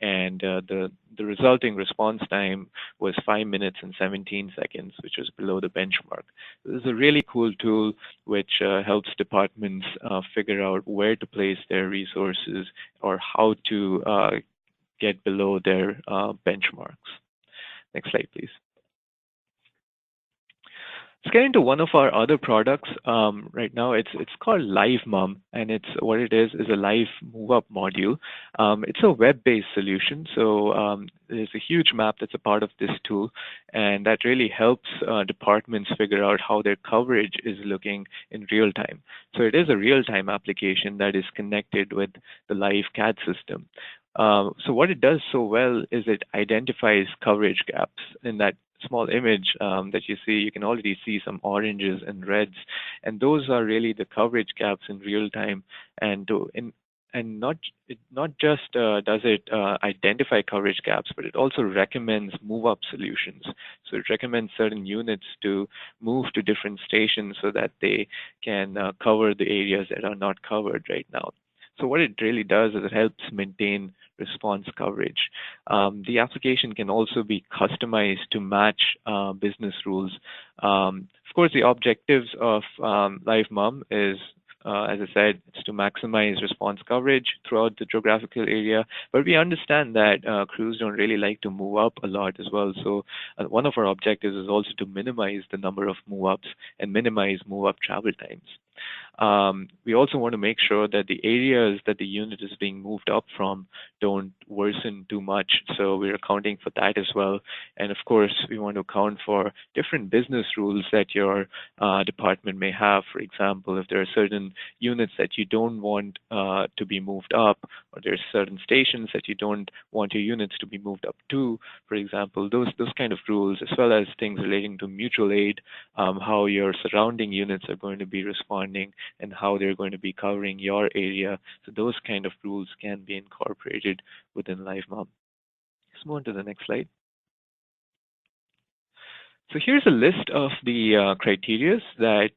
And the resulting response time was 5 minutes and 17 seconds, which was below the benchmark. This is a really cool tool which helps departments figure out where to place their resources or how to get below their benchmarks. Next slide, please. Let's get into one of our other products right now. It's called LiveMum, and what it is a live move-up module. It's a web-based solution, so there's a huge map that's a part of this tool, and that really helps departments figure out how their coverage is looking in real time. So it is a real-time application that is connected with the live CAD system. So what it does so well is it identifies coverage gaps. In that small image that you see, you can already see some oranges and reds, and those are really the coverage gaps in real time. And not just does it identify coverage gaps, but it also recommends move-up solutions. So it recommends certain units to move to different stations so that they can cover the areas that are not covered right now. So what it really does is it helps maintain response coverage. The application can also be customized to match business rules. Of course, the objectives of LiveMum is, as I said, it's to maximize response coverage throughout the geographical area. But we understand that crews don't really like to move up a lot as well. So one of our objectives is also to minimize the number of move-ups and minimize move-up travel times. We also want to make sure that the areas that the unit is being moved up from don't worsen too much. So we're accounting for that as well. And of course, we want to account for different business rules that your department may have. For example, if there are certain units that you don't want to be moved up, or there's certain stations that you don't want your units to be moved up to, for example, those kind of rules, as well as things relating to mutual aid, how your surrounding units are going to be responding and how they're going to be covering your area. So those kind of rules can be incorporated within LiveMum. Let's move on to the next slide. So here's a list of the criteria that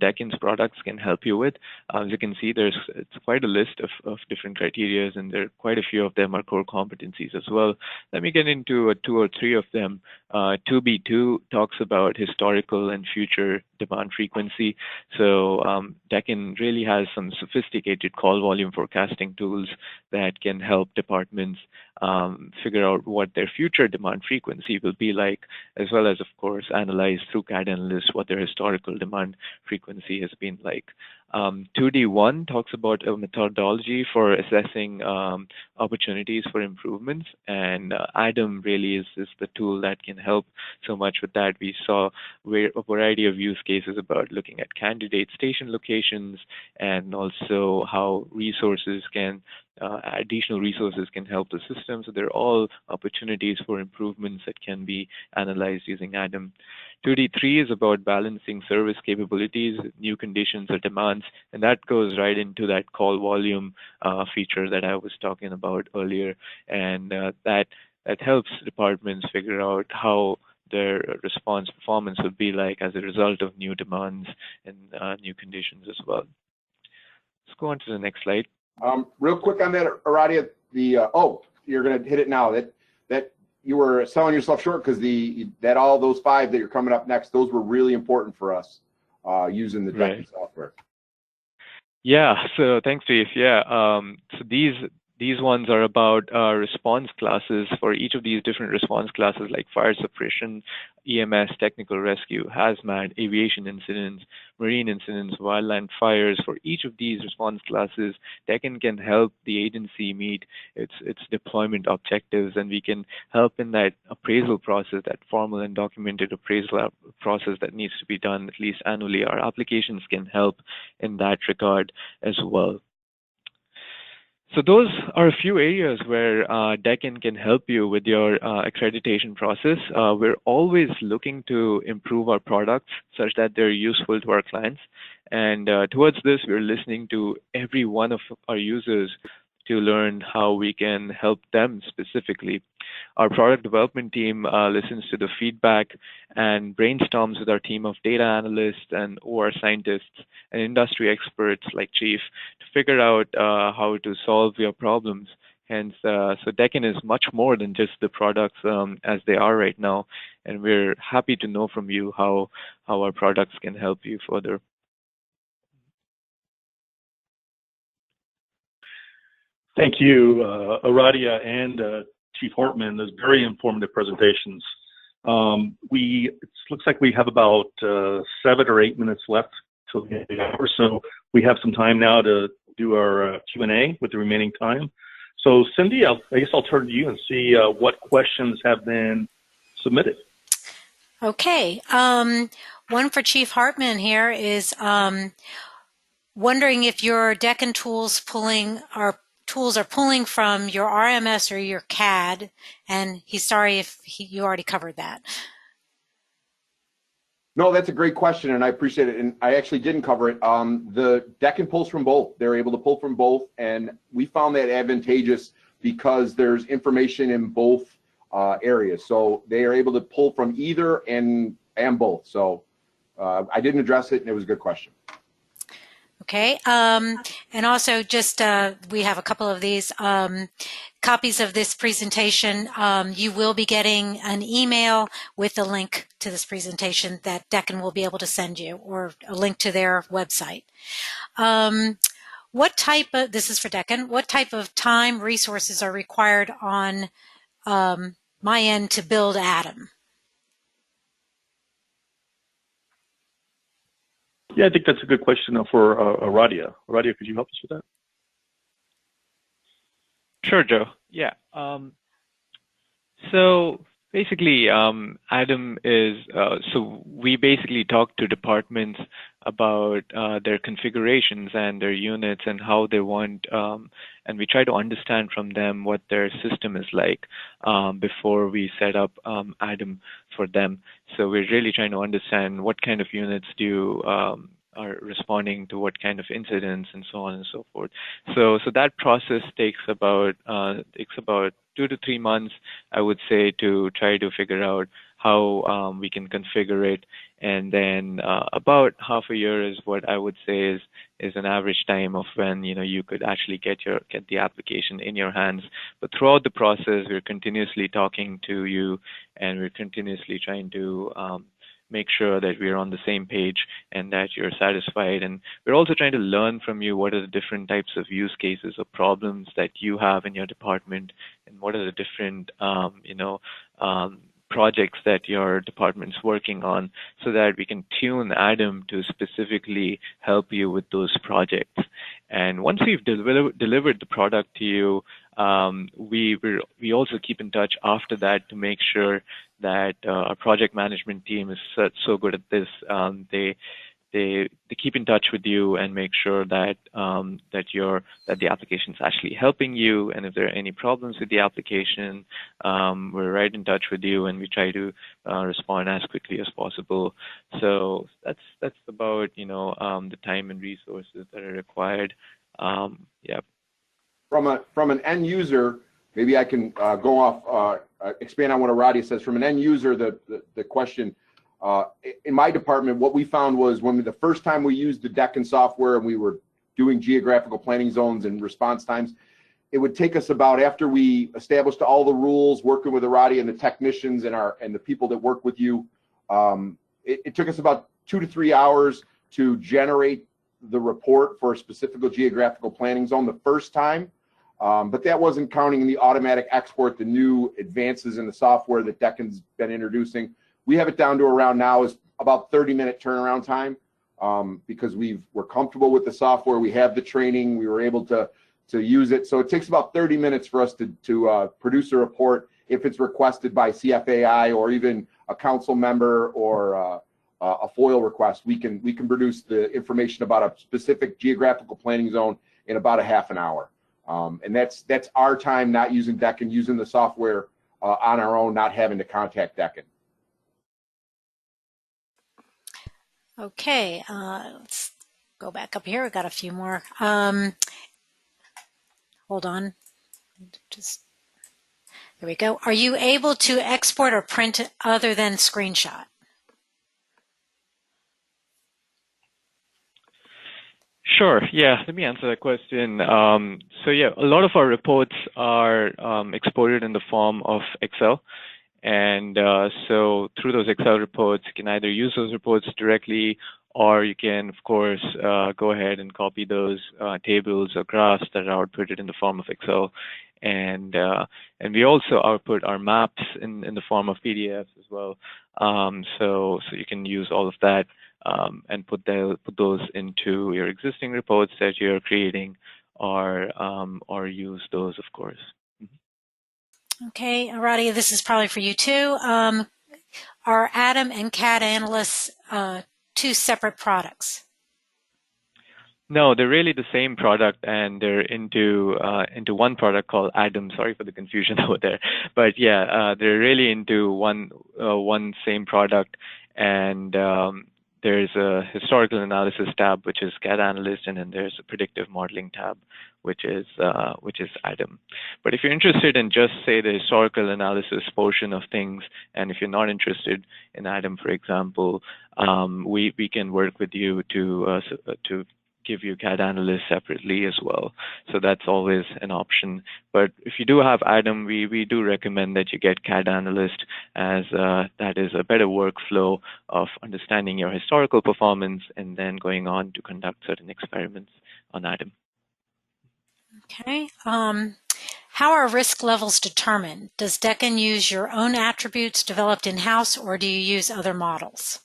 Deccan's products can help you with. As you can see, it's quite a list of different criteria, and there are quite a few of them are core competencies as well. Let me get into 2 or 3 of them 2B2 talks about historical and future demand frequency. So Deccan really has some sophisticated call volume forecasting tools that can help departments figure out what their future demand frequency will be like, as well as, of course, analyze through CAD analysts what their historical demand frequency has been like. 2D1 talks about a methodology for assessing opportunities for improvements, and ADAM really is the tool that can help so much with that. We saw a variety of use cases about looking at candidate station locations and also how resources can additional resources can help the system. So they're all opportunities for improvements that can be analyzed using ADAM. 2D3 is about balancing service capabilities, new conditions or demands, and that goes right into that call volume feature that I was talking about earlier, and that helps departments figure out how their response performance would be like as a result of new demands and new conditions as well. Let's go on to the next slide. Real quick on that, Aradia, you're going to hit it now. That you were selling yourself short because all those 5 that you're coming up next, those were really important for us using the Deccan software. Yeah, so thanks, Chief. Yeah, so these ones are about response classes for each of these different response classes, like fire suppression, EMS, technical rescue, hazmat, aviation incidents, marine incidents, wildland fires. For each of these response classes, Deccan can help the agency meet its deployment objectives, and we can help in that appraisal process, that formal and documented appraisal process that needs to be done at least annually. Our applications can help in that regard as well. So those are a few areas where Deccan can help you with your accreditation process. We're always looking to improve our products such that they're useful to our clients. And towards this, we're listening to every one of our users to learn how we can help them specifically. Our product development team listens to the feedback and brainstorms with our team of data analysts and OR scientists and industry experts like Chief to figure out how to solve your problems. Hence, so Deccan is much more than just the products as they are right now, and we're happy to know from you how our products can help you further. Thank you, Aradia and Chief Hartman. Those very informative presentations. It looks like we have about 7 or 8 minutes left till the end of the hour, so we have some time now to do our Q&A with the remaining time. So, Cindy, I guess I'll turn to you and see what questions have been submitted. Okay. One for Chief Hartman here is wondering if your Deccan tools are pulling from your RMS or your CAD, and he's sorry if you already covered that. No, that's a great question, and I appreciate it. And I actually didn't cover it. The Deccan pulls from both. They're able to pull from both, and we found that advantageous because there's information in both areas. So they are able to pull from either and both. So I didn't address it, and it was a good question. Okay, and also just we have a couple of these copies of this presentation. You will be getting an email with a link to this presentation that Deccan will be able to send you, or a link to their website. This is for Deccan, what type of time resources are required on my end to build ADAM? Yeah, I think that's a good question for Aradia. Aradia, could you help us with that? Sure, Joe. Yeah. So basically, ADAM is, so we basically talk to departments about their configurations and their units and how they want, and we try to understand from them what their system is like before we set up ADAM for them. So we're really trying to understand what kind of units are responding to what kind of incidents and so on and so forth. So that process takes about 2 to 3 months, I would say, to try to figure out how we can configure it. And then about half a year is what I would say is an average time of when you could actually get the application in your hands. But throughout the process, we're continuously talking to you, and we're continuously trying to make sure that we're on the same page and that you're satisfied. And we're also trying to learn from you what are the different types of use cases or problems that you have in your department, and what are the different projects that your department's working on, so that we can tune Adam to specifically help you with those projects. And once we've delivered the product to you, we also keep in touch after that to make sure that our project management team is so good at this. They keep in touch with you and make sure that that the application is actually helping you. And if there are any problems with the application, we're right in touch with you, and we try to respond as quickly as possible. So that's about the time and resources that are required. Yeah. From an end user, maybe I can go off, expand on what Aradia says. From an end user, the question. In my department, what we found was the first time we used the Deccan software and we were doing geographical planning zones and response times, it would take us about, after we established all the rules, working with Aradia and the technicians and the people that work with you, it took us about 2 to 3 hours to generate the report for a specific geographical planning zone the first time. But that wasn't counting the automatic export, the new advances in the software that Deccan's been introducing. We have it down to around now is about 30-minute turnaround time, because we're comfortable with the software. We have the training. We were able to use it. So it takes about 30 minutes for us to produce a report if it's requested by CFAI or even a council member or a FOIL request. We can produce the information about a specific geographical planning zone in about a half an hour. And that's our time not using Deccan, using the software on our own, not having to contact Deccan. Okay, let's go back up here. We've got a few more. Hold on. There we go. Are you able to export or print other than screenshot? Sure. Yeah, let me answer that question. So yeah, a lot of our reports are exported in the form of Excel. And so through those Excel reports, you can either use those reports directly, or you can, of course, go ahead and copy those tables or graphs that are outputted in the form of Excel. And we also output our maps in the form of PDFs as well. So you can use all of that and put those into your existing reports that you're creating, or use those, of course. Okay, Aradia, this is probably for you too. Are Adam and CAD Analysts two separate products? No, they're really the same product, and they're into one product called Adam. Sorry for the confusion over there, but yeah, they're really into one same product. And there's a historical analysis tab, which is CAD Analyst, and then there's a predictive modeling tab, which is Adam. But if you're interested in just, say, the historical analysis portion of things, and if you're not interested in Adam, for example, we can work with you to give you CAD Analyst separately as well. So that's always an option. But if you do have Adam, we do recommend that you get CAD Analyst, as that is a better workflow of understanding your historical performance and then going on to conduct certain experiments on Adam. Okay. How are risk levels determined? Does Deccan use your own attributes developed in-house, or do you use other models?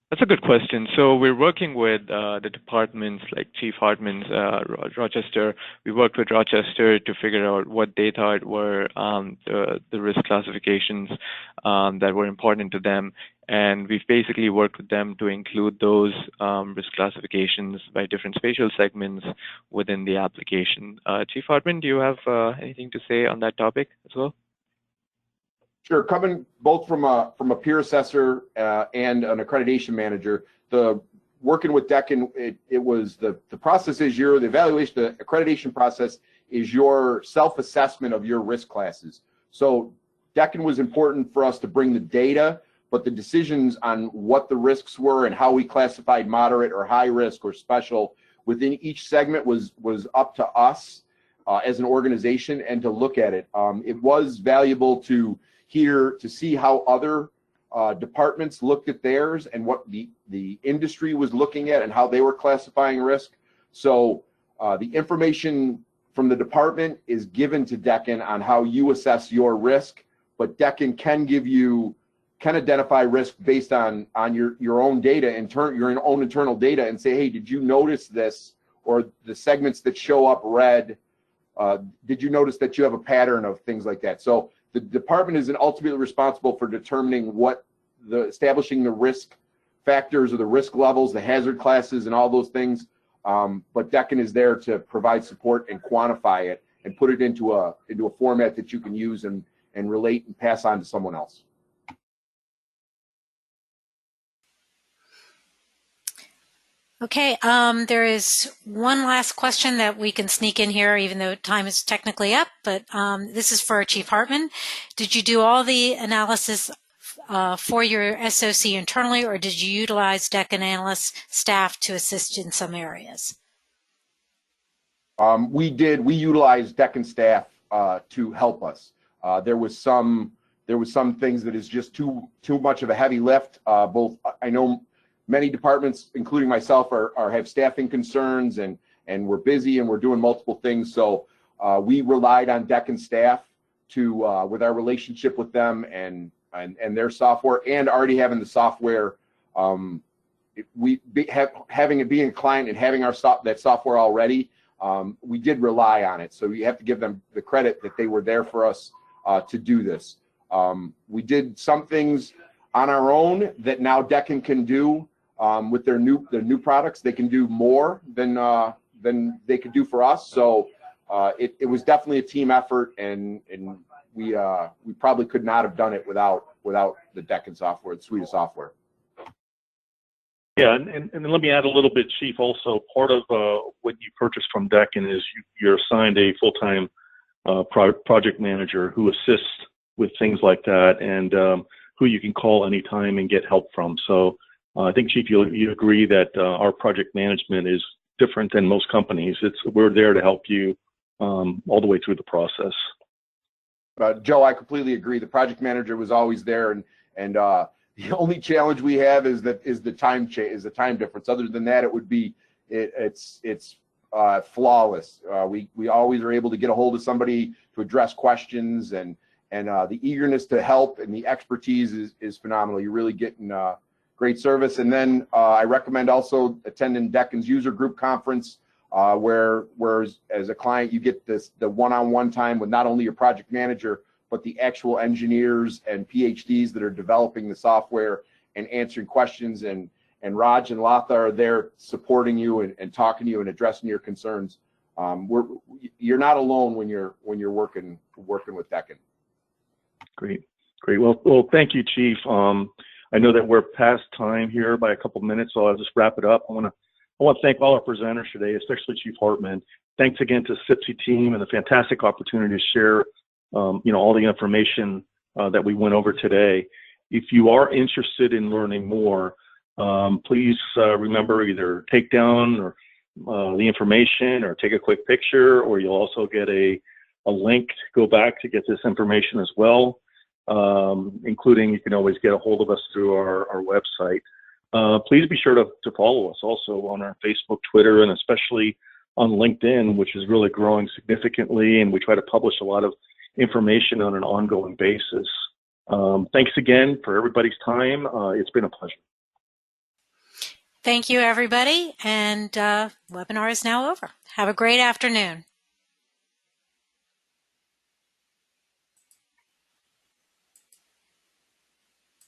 That's a good question. So we're working with the departments like Chief Hartman's Rochester. We worked with Rochester to figure out what they thought were the risk classifications that were important to them. And we've basically worked with them to include those risk classifications by different spatial segments within the application. Chief Hartman, do you have anything to say on that topic as well? Sure. Coming both from a peer assessor and an accreditation manager, working with Deccan, it was the process is the evaluation, the accreditation process is your self-assessment of your risk classes. So Deccan was important for us to bring the data, but the decisions on what the risks were and how we classified moderate or high risk or special within each segment was up to us as an organization and to look at it. It was valuable to see how other departments looked at theirs and what the industry was looking at and how they were classifying risk. So the information from the department is given to Deccan on how you assess your risk, but Deccan can identify risk based on your own data, your own internal data, and say, hey, did you notice this? Or the segments that show up red, did you notice that you have a pattern of things like that? So the department is ultimately responsible for determining establishing the risk factors or the risk levels, the hazard classes, and all those things. But Deccan is there to provide support and quantify it and put it into a format that you can use and relate and pass on to someone else. Okay, there is one last question that we can sneak in here, even though time is technically up, but this is for Chief Hartman. Did you do all the analysis for your SOC internally, or did you utilize Deccan analyst staff to assist in some areas? We utilized Deccan staff to help us. There was some things that is just too much of a heavy lift. I know many departments, including myself, have staffing concerns, and we're busy and we're doing multiple things. So we relied on Deccan staff with our relationship with them and their software, and already having the software. Having it being a client and having that software already, we did rely on it. So you have to give them the credit that they were there for us to do this. We did some things on our own that now Deccan can do. With their new products, they can do more than they could do for us. So it was definitely a team effort, and we probably could not have done it without the Deccan software, the suite of software. Yeah, and let me add a little bit, Chief. Also, part of what you purchased from Deccan is you're assigned a full-time project manager who assists with things like that, and who you can call anytime and get help from. So I think, Chief, you agree that our project management is different than most companies. We're there to help you all the way through the process. Joe, I completely agree. The project manager was always there, and the only challenge we have is the time difference. Other than that, it's flawless. We always are able to get a hold of somebody to address questions, and the eagerness to help and the expertise is phenomenal. You're really getting great service. And then I recommend also attending Deccan's user group conference, where as a client, you get the one-on-one time with not only your project manager, but the actual engineers and PhDs that are developing the software and answering questions. And Raj and Latha are there supporting you and talking to you and addressing your concerns. You're not alone when you're working with Deccan. Great. Well, thank you, Chief. I know that we're past time here by a couple minutes, so I'll just wrap it up. I want to thank all our presenters today, especially Chief Hartman. Thanks again to the SIPC team and the fantastic opportunity to share, all the information that we went over today. If you are interested in learning more, please remember, either take down or the information or take a quick picture, or you'll also get a link to go back to get this information as well. Including, you can always get a hold of us through our website. Please be sure to follow us also on our Facebook, Twitter, and especially on LinkedIn, which is really growing significantly, and we try to publish a lot of information on an ongoing basis. Thanks again for everybody's time. It's been a pleasure. Thank you, everybody, and webinar is now over. Have a great afternoon.